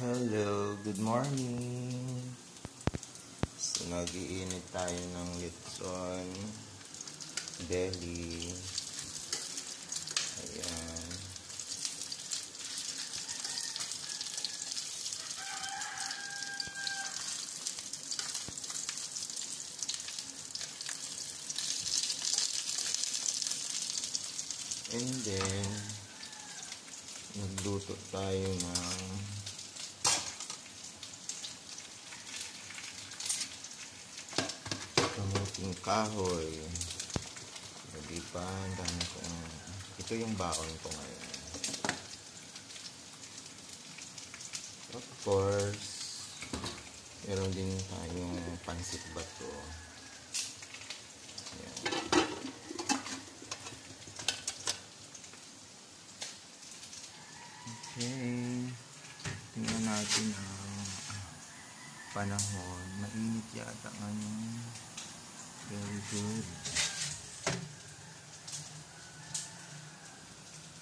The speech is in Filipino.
Hello, good morning. So, nag-iinit tayo ng litson deli. Ayan. And then, nagluto tayo ng kamuting kahoy. Hindi pa, dami kong... Ito yung baon ko ngayon. Of course, meron din tayong pansit bato. Ayan. Okay. Tingnan natin ang panahon. Mainit yata ngayon. Very good.